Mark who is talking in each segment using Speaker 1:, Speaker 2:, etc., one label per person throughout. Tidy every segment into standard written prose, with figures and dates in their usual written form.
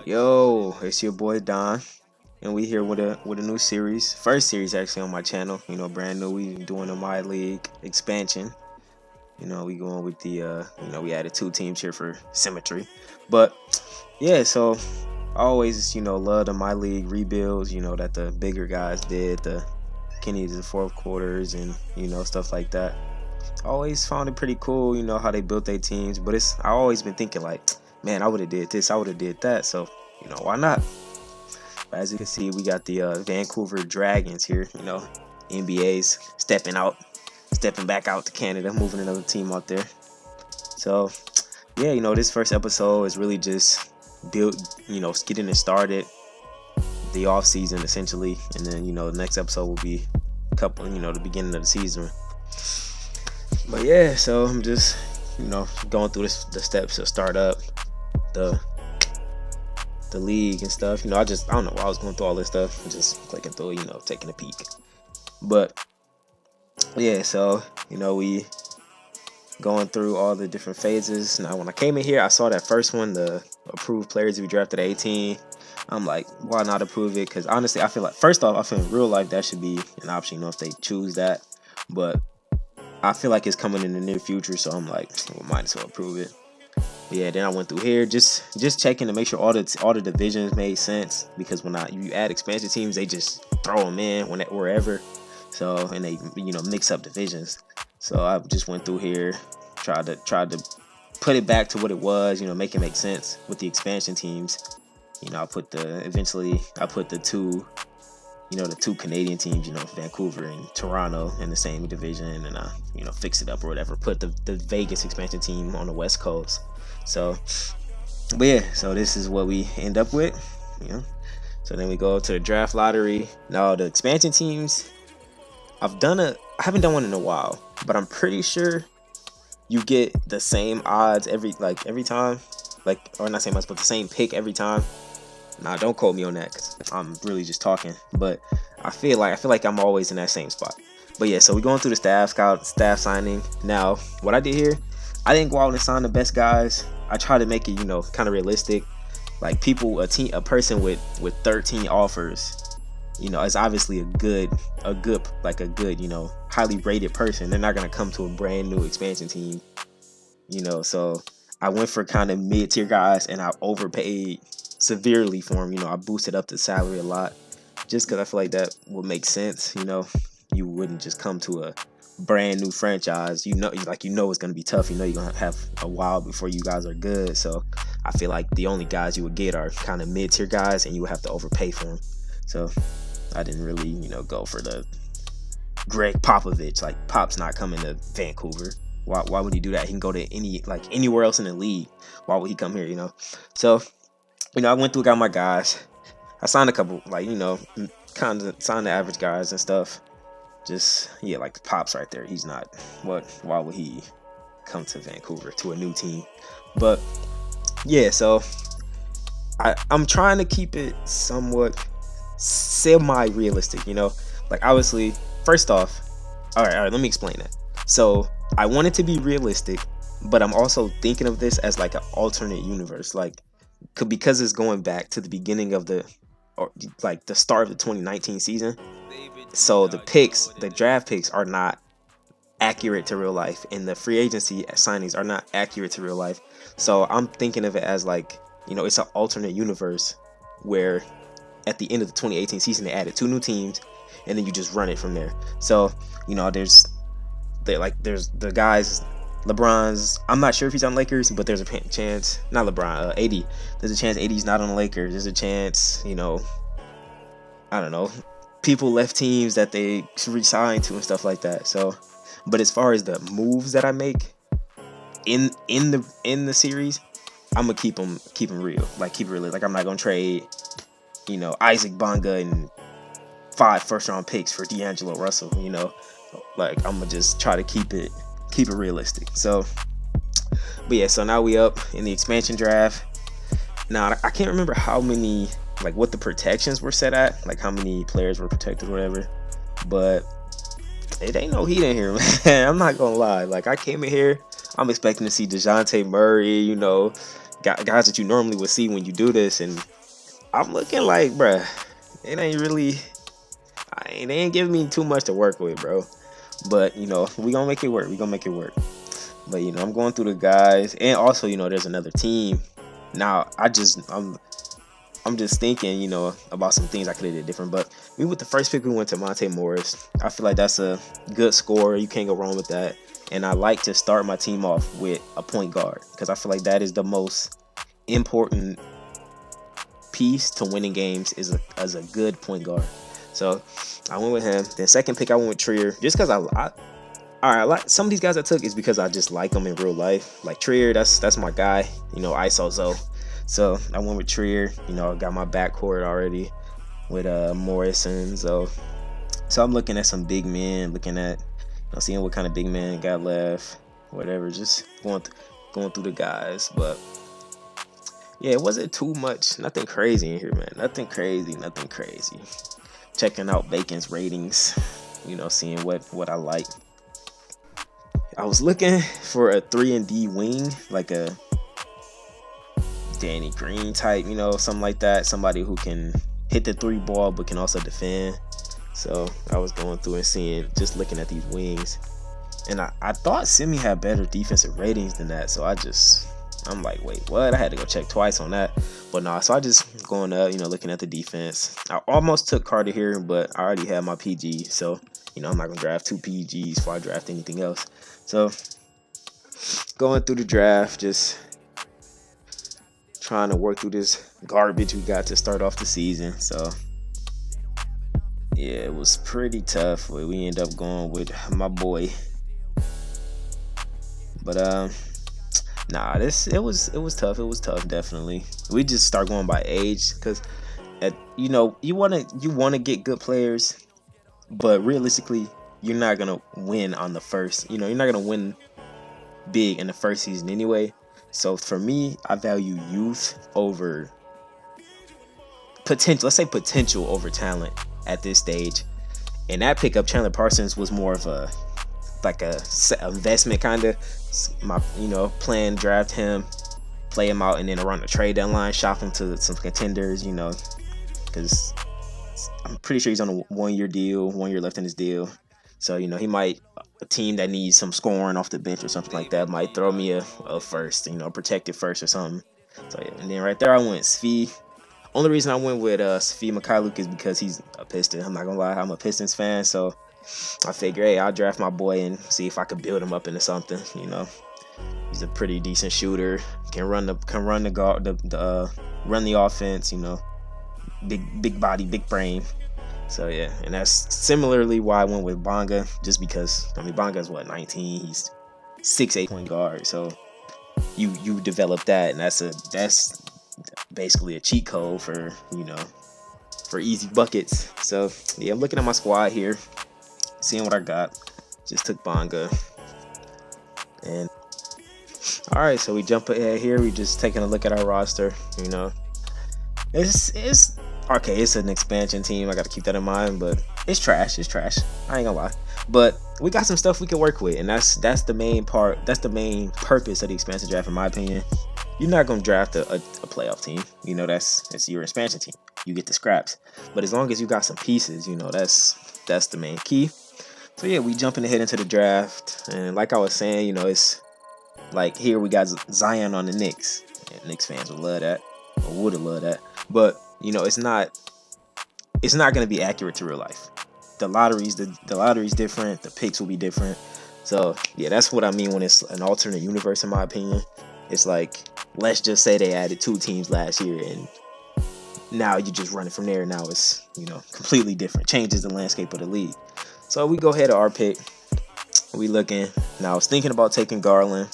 Speaker 1: Yo, it's your boy Don, and we here with a new series, first series actually on my channel. Brand new. We doing a Myleague expansion. We going with the we added two teams here for symmetry, but yeah. So I always love the Myleague rebuilds. That the bigger guys did, the Kenny to the fourth quarters, and stuff like that. Always found it pretty cool. How they built their teams, but I always been thinking like, man, I would have did this, I would have did that. So why not? As you can see, we got the Vancouver Dragons here. NBA's stepping back out to Canada, moving another team out there. So, yeah, this first episode is really just getting it started, the off season essentially, and then the next episode will be the beginning of the season. But yeah, so I'm just going through the steps to start up the league and stuff. I don't know why I was going through all this stuff. Just clicking through, taking a peek. But yeah, so we going through all the different phases. Now when I came in here, I saw that first one, the approved players to be drafted at 18. I'm like, why not approve it? Because honestly, I feel like, first off, I feel in real life that should be an option, if they choose that. But I feel like it's coming in the near future, so I'm like, well, might as well approve it. But yeah, then I went through here, just checking to make sure all the divisions made sense, because when you add expansion teams, they just throw them in wherever. So, and they mix up divisions. So I just went through here, tried to put it back to what it was, make it make sense with the expansion teams. I put the two Canadian teams, Vancouver and Toronto in the same division, and fix it up or whatever. Put the Vegas expansion team on the West Coast. So, but yeah, so this is what we end up with. So then we go to the draft lottery. Now the expansion teams, I haven't done one in a while, but I'm pretty sure you get the same odds every time, or not same odds, but the same pick every time. Nah, don't quote me on that, because I'm really just talking. But I feel like I'm always in that same spot. But yeah, so we're going through the staff signing. Now, what I did here, I didn't go out and sign the best guys. I tried to make it, kind of realistic. Like a person with 13 offers, is obviously a good, highly rated person. They're not gonna come to a brand new expansion team, So I went for kind of mid-tier guys, and I overpaid severely for them. I boosted up the salary a lot, just because I feel like that would make sense. You wouldn't just come to a brand new franchise. It's going to be tough. You're going to have a while before you guys are good. So I feel like the only guys you would get are kind of mid-tier guys, and you would have to overpay for them. So I didn't really, go for the Greg Popovich. Like, Pop's not coming to Vancouver. Why would he do that? He can go to anywhere else in the league. Why would he come here? So I went through, got my guys. I signed a couple, kind of signed the average guys and stuff. Just, yeah, like the Pops right there. He's not, why would he come to Vancouver, to a new team? But, yeah, so I'm trying to keep it somewhat semi-realistic, obviously, first off, all right, let me explain that. So I want it to be realistic, but I'm also thinking of this as like an alternate universe, because it's going back to the beginning of the start of the 2019 season. So the draft picks are not accurate to real life, and the free agency signings are not accurate to real life. So I'm thinking of it as it's an alternate universe where at the end of the 2018 season they added two new teams, and then you just run it from there. So there's the guys. LeBron's, I'm not sure if he's on Lakers, but there's a chance, not LeBron, AD. There's a chance AD's not on the Lakers. There's a chance, I don't know, people left teams that they re-signed to and stuff like that. So, but as far as the moves that I make in the series, I'm gonna keep them real, keep it real. I'm not gonna trade, Isaac Bonga and 5 first-round picks for D'Angelo Russell. I'm gonna just try to keep it realistic. So, but yeah, so now we up in the expansion draft. Now I can't remember how many, what the protections were set at, how many players were protected or whatever, but it ain't no heat in here, man. I'm not gonna lie. I came in here, I'm expecting to see DeJounte Murray, guys that you normally would see when you do this, and I'm looking like, bruh, it ain't really, they ain't giving me too much to work with, bro. But we gonna make it work. We gonna make it work. But I'm going through the guys, and also there's another team. Now I'm just thinking, about some things I could have did different. But with the first pick, we went to Monte Morris. I feel like that's a good scorer. You can't go wrong with that. And I like to start my team off with a point guard because I feel like that is the most important piece to winning games as a good point guard. So I went with him. Then second pick, I went with Trier just because I like some of these guys I took is because I just like them in real life. Like Trier, that's my guy. ISO Zoe. So I went with Trier. I got my backcourt already with Morrison. So I'm looking at some big men, looking at seeing what kind of big men got left, whatever. Just going through the guys. But yeah, it wasn't too much, nothing crazy in here, man. Nothing crazy. Checking out Bacon's ratings, seeing what I like. I was looking for a 3-and-D wing, like a Danny Green type, something like that. Somebody who can hit the 3 ball but can also defend. So I was going through and just looking at these wings. And I thought Simi had better defensive ratings than that. So I'm like, wait, what? I had to go check twice on that. But nah, so I just going up, looking at the defense. I almost took Carter here, but I already had my PG. So, I'm not going to draft 2 PGs before I draft anything else. So going through the draft, just trying to work through this garbage we got to start off the season. So yeah, it was pretty tough. We ended up going with my boy. But nah, it was tough. It was tough, definitely. We just start going by age because you wanna get good players, but realistically, you're not gonna win on the first. You're not gonna win big in the first season anyway. So for me, I value youth over potential. Let's say potential over talent at this stage. And that pickup, Chandler Parsons, was more of a investment kind of. My plan, draft him, play him out, and then around the trade deadline, shop him to some contenders. Because I'm pretty sure he's on a 1-year deal, 1 year left in his deal. So he might, a team that needs some scoring off the bench or something like that might throw me a first, protected first or something. So yeah, and then right there I went Svi. Only reason I went with Svi Mikhailuk is because he's a Piston. I'm not gonna lie, I'm a Pistons fan, so I figure, hey, I'll draft my boy and see if I could build him up into something. He's a pretty decent shooter, can run the offense. Big body, big brain. So yeah, and that's similarly why I went with Bonga, just because Bonga's 19, he's 6'8" point guard, so you develop that, and that's basically a cheat code for for easy buckets. So yeah, I'm looking at my squad here, seeing what I got. Just took Bonga, and all right, so we jump ahead here. We just taking a look at our roster. It's okay, it's an expansion team. I got to keep that in mind, but it's trash. I ain't gonna lie. But we got some stuff we can work with, and that's the main part. That's the main purpose of the expansion draft, in my opinion. You're not gonna draft a playoff team. That's your expansion team. You get the scraps. But as long as you got some pieces, that's the main key. So yeah, we jumping ahead into the draft, and like I was saying, it's like here we got Zion on the Knicks. And Knicks fans would love that, or would have loved that. But it's not going to be accurate to real life. The lottery's different. The picks will be different. So yeah, that's what I mean when it's an alternate universe. In my opinion, it's like, let's just say they added 2 teams last year, and now you just run it from there. Now it's completely different. Changes the landscape of the league. So we go ahead to our pick. We looking. Now I was thinking about taking Garland,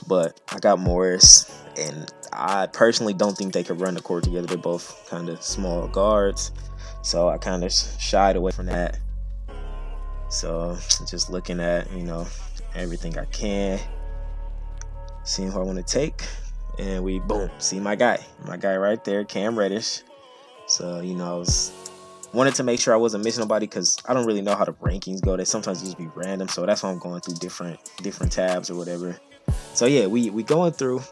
Speaker 1: but I got Morris, and I personally don't think they could run the court together. They're both kind of small guards, so I kind of shied away from that. So just looking at everything I can, seeing who I want to take, and we boom, see my guy right there, Cam Reddish. So I wanted to make sure I wasn't missing nobody, because I don't really know how the rankings go. They sometimes just be random, so that's why I'm going through different tabs or whatever. So yeah, we going through.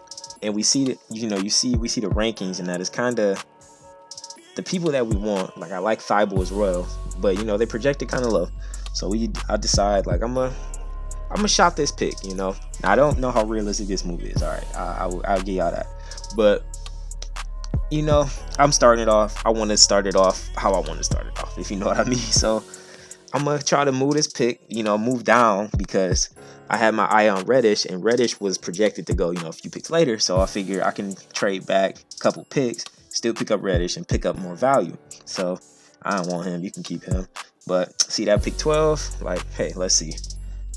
Speaker 1: and we see that, we see the rankings, and that is kind of the people that we want. Like, I like Thibault as well, but they projected kind of low. So I decide, like, I'm gonna shop this pick. Now, I don't know how realistic this move is. All right, I'll give y'all that. But I'm starting it off. I want to start it off how I want to start it off, if you know what I mean. So I'm gonna try to move this pick, move down, because I had my eye on Reddish, and Reddish was projected to go, a few picks later. So I figure I can trade back a couple picks, still pick up Reddish, and pick up more value. So I don't want him. You can keep him. But see that pick 12? Like, hey, let's see.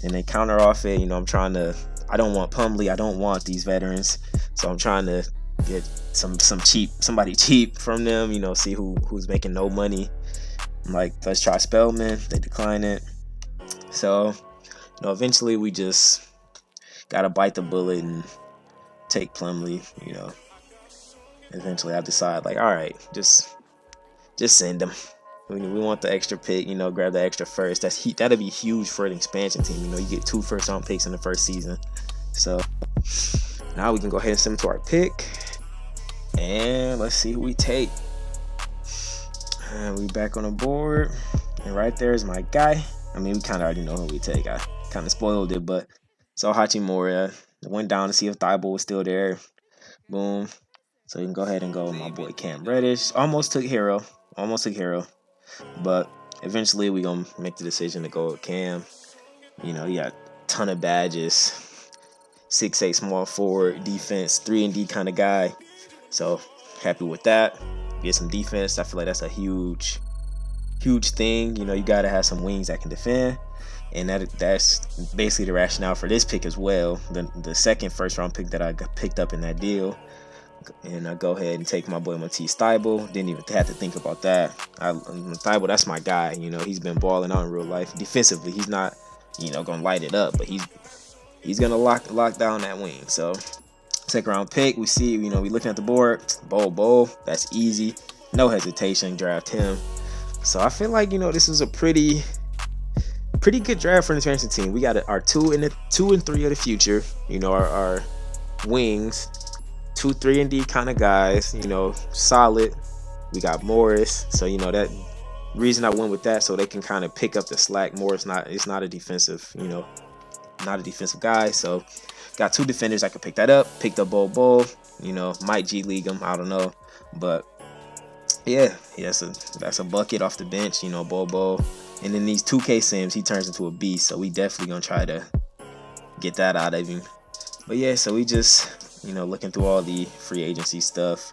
Speaker 1: And they counter off it. I don't want Pumley. I don't want these veterans. So I'm trying to get somebody cheap from them. See who's making no money. I'm like, let's try Spellman. They decline it. So, eventually we just gotta bite the bullet and take Plumlee. Eventually I decide, like, all right, just send him. We want the extra pick. Grab the extra first. That'll be huge for an expansion team. You get 2 first-round picks in the first season. So now we can go ahead and send him to our pick, and let's see who we take. And we back on the board, and right there is my guy. I mean, we kind of already know who we take. I kind of spoiled it, but so Hachimura. I went down to see if Thibault was still there. Boom. So you can go ahead and go with my boy Cam Reddish. Almost took Hero, but eventually we gonna make the decision to go with Cam. He got a ton of badges. 6'8" small forward, defense, 3-and-D kind of guy. So happy with that. Get some defense. I feel like that's a huge thing. You gotta have some wings that can defend, and that's basically the rationale for this pick as well. The second first-round pick that I picked up in that deal, and I go ahead and take my boy Matisse Thybulle. Didn't even have to think about that. Thybulle, that's my guy. He's been balling out in real life. Defensively, he's not gonna light it up, but he's gonna lock down that wing. So second round pick, we see, we looking at the board, Bol, that's easy, no hesitation, draft him. So I feel like, this is a pretty good draft for an expansion team. We got our 2 and 3 of the future, our wings, 2, 3-and-D kind of guys, solid. We got Morris, so that reason I went with that, so they can kind of pick up the slack. Morris it's not a defensive, not a defensive guy, so got 2 defenders. I could pick that up. Picked up Bol, might G League him, I don't know, but yeah, that's a bucket off the bench, Bol. And then these 2K Sims, he turns into a beast, so we definitely gonna try to get that out of him. But yeah, so we just looking through all the free agency stuff,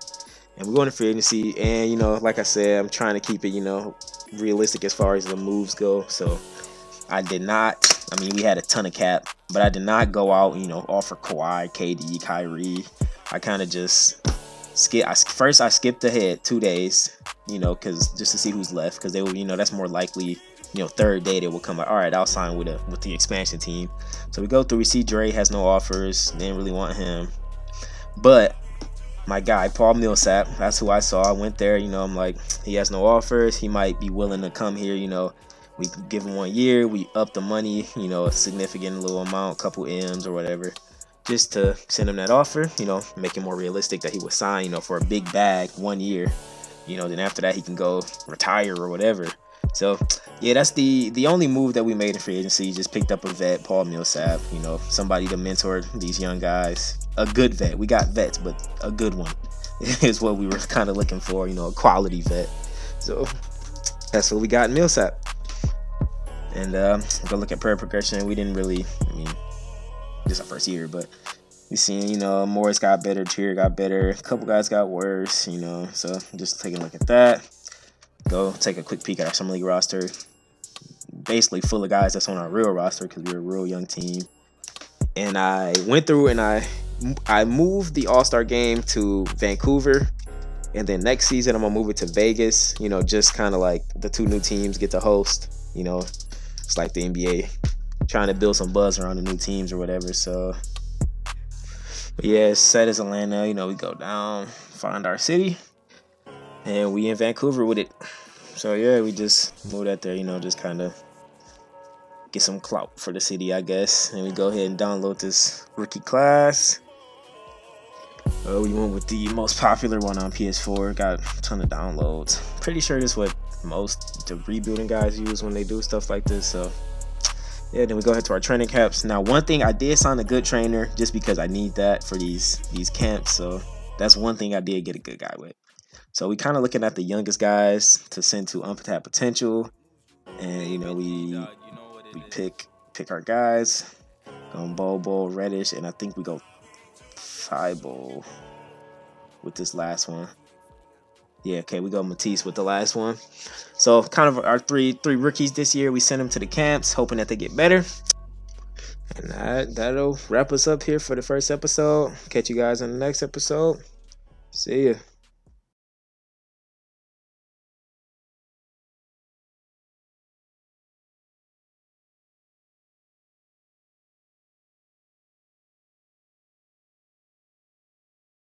Speaker 1: and we're going to free agency, and like I said, I'm trying to keep it realistic as far as the moves go. So I did not. I mean, we had a ton of cap, but I did not go out, offer Kawhi, KD, Kyrie. I kind of just I skipped ahead 2 days, because just to see who's left, because they will, that's more likely, third day they will come out. All right, I'll sign with the expansion team. So we go through. We see Dre has no offers. Didn't really want him, but my guy Paul Millsap, that's who I saw. I went there. I'm like, he has no offers. He might be willing to come here. We give him 1 year. We up the money. A significant little amount, couple M's or whatever, just to send him that offer. Make it more realistic that he would sign. For a big bag, 1 year. Then after that he can go retire or whatever. So yeah, that's the only move that we made in free agency. Just picked up a vet, Paul Millsap. Somebody to mentor these young guys. A good vet. We got vets, but a good one is what we were kind of looking for. A quality vet. So that's what we got in Millsap. And go look at prayer progression. We didn't really. I mean, this is our first year, but we seen Morris got better, Trier got better, a couple guys got worse. So just taking a look at that. Go take a quick peek at our summer league roster. Basically full of guys that's on our real roster because we're a real young team. And I went through and I moved the All-Star game to Vancouver, and then next season I'm gonna move it to Vegas. Just kind of like the 2 new teams get to host. It's like the NBA trying to build some buzz around the new teams or whatever. So but yeah, set as Atlanta. We go down, find our city, and we in Vancouver with it. So yeah, we just moved out there, just kind of get some clout for the city, I guess. And we go ahead and download this rookie class. We went with the most popular one on PS4. Got a ton of downloads. Pretty sure this is what most the rebuilding guys use when they do stuff like this. So yeah, then we go ahead to our training camps. Now, one thing, I did sign a good trainer just because I need that for these camps. So that's one thing I did get a good guy with. So we kind of looking at the youngest guys to send to untapped potential, and we pick our guys. Bobo, Reddish, and I think we go Thibault with this last one. Yeah, okay, we go Matisse with the last one. So kind of our three rookies this year. We send them to the camps, hoping that they get better. And that'll wrap us up here for the first episode. Catch you guys in the next episode. See ya.